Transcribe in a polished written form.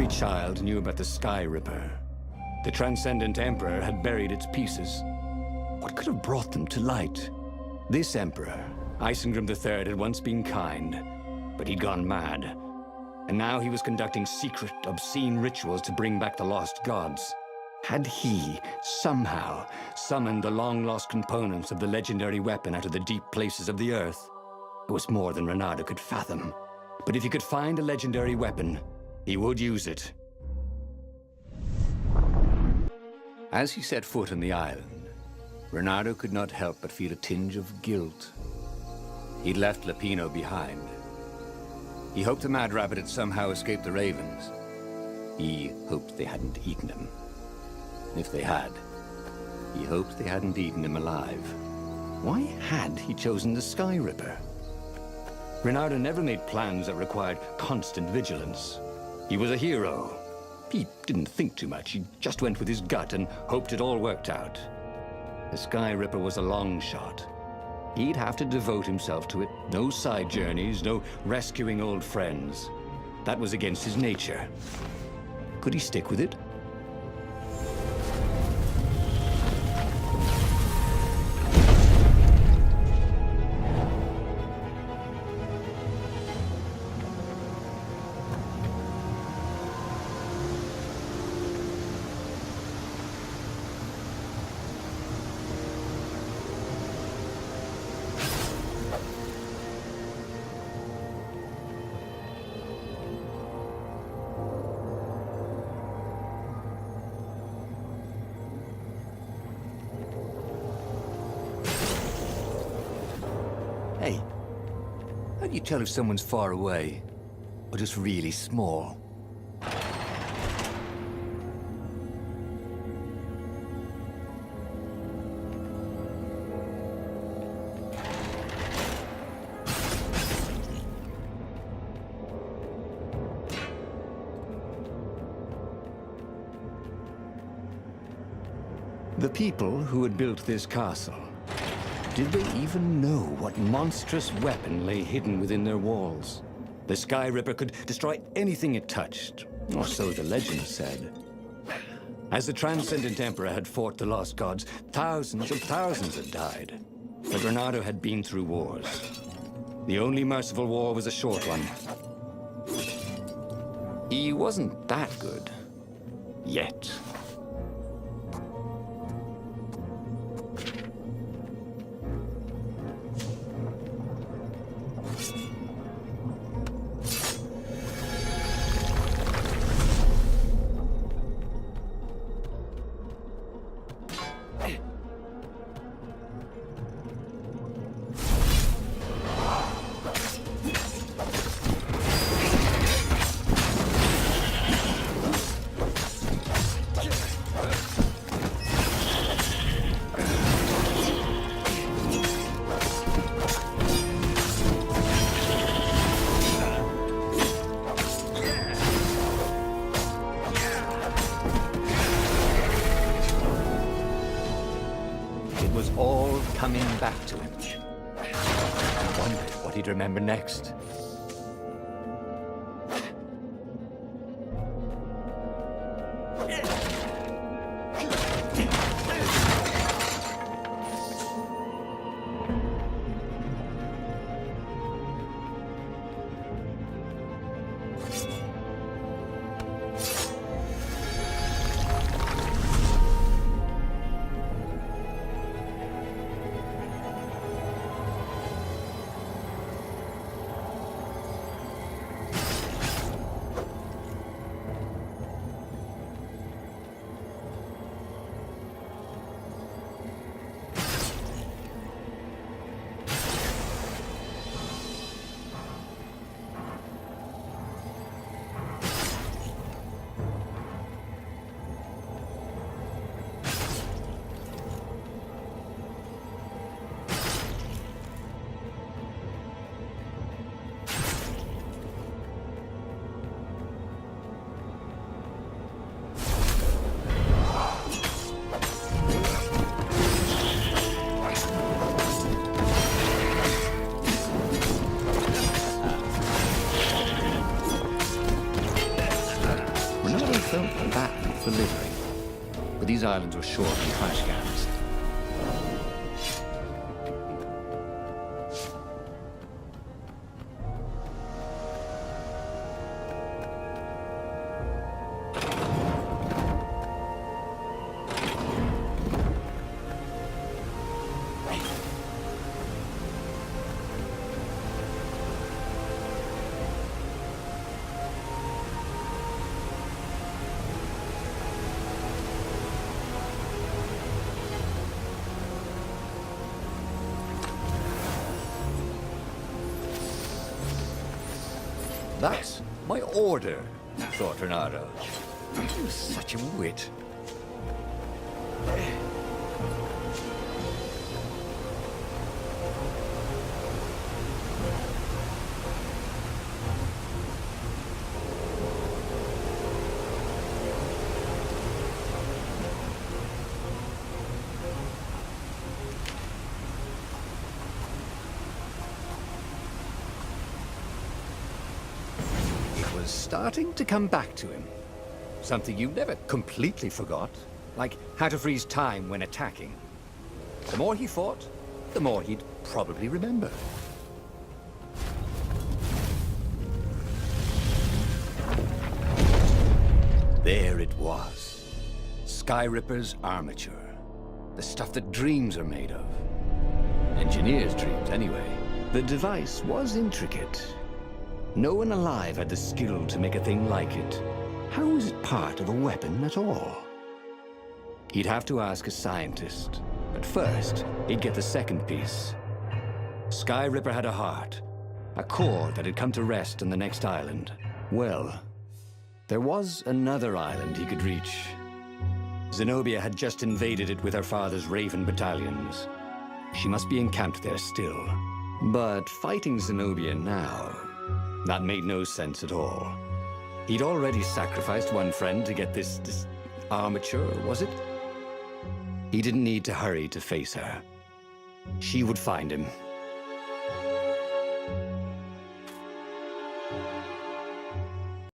child knew about the Sky Ripper. The Transcendent Emperor had buried its pieces. What could have brought them to light? This Emperor, Isengrim III, had once been kind, but he'd gone mad. And now he was conducting secret, obscene rituals to bring back the lost gods. Had he, somehow, summoned the long-lost components of the legendary weapon out of the deep places of the earth? It was more than Renardo could fathom. But if he could find a legendary weapon, he would use it. As he set foot on the island, Renardo could not help but feel a tinge of guilt. He'd left Lapino behind. He hoped the Mad Rabbit had somehow escaped the ravens. He hoped they hadn't eaten him. If they had, he hoped they hadn't eaten him alive. Why had he chosen the Sky Ripper? Renardo never made plans that required constant vigilance. He was a hero. He didn't think too much. He just went with his gut and hoped it all worked out. The Sky Ripper was a long shot. He'd have to devote himself to it. No side journeys, no rescuing old friends. That was against his nature. Could he stick with it? Hey, how do you tell if someone's far away, or just really small? The people who had built this castle, did they even know what monstrous weapon lay hidden within their walls? The Sky Ripper could destroy anything it touched, or so the legend said. As the Transcendent Emperor had fought the lost gods, thousands and thousands had died. But Renardo had been through wars. The only merciful war was a short one. He wasn't that good. Yet. Was all coming back to him. I wondered what he'd remember next. for littering, but these islands were short on trash cans. That's my order, thought Renato. He was such a wit. Starting to come back to him. Something you never completely forgot, like how to freeze time when attacking. The more he fought, the more he'd probably remember. There it was. Skyripper's armature. The stuff that dreams are made of. Engineers' dreams, anyway. The device was intricate. No one alive had the skill to make a thing like it. How was it part of a weapon at all? He'd have to ask a scientist. But first, he'd get the second piece. Skyripper had a heart. A core that had come to rest on the next island. Well, there was another island he could reach. Zenobia had just invaded it with her father's Raven battalions. She must be encamped there still. But fighting Zenobia now... that made no sense at all. He'd already sacrificed one friend to get this armature, was it? He didn't need to hurry to face her. She would find him.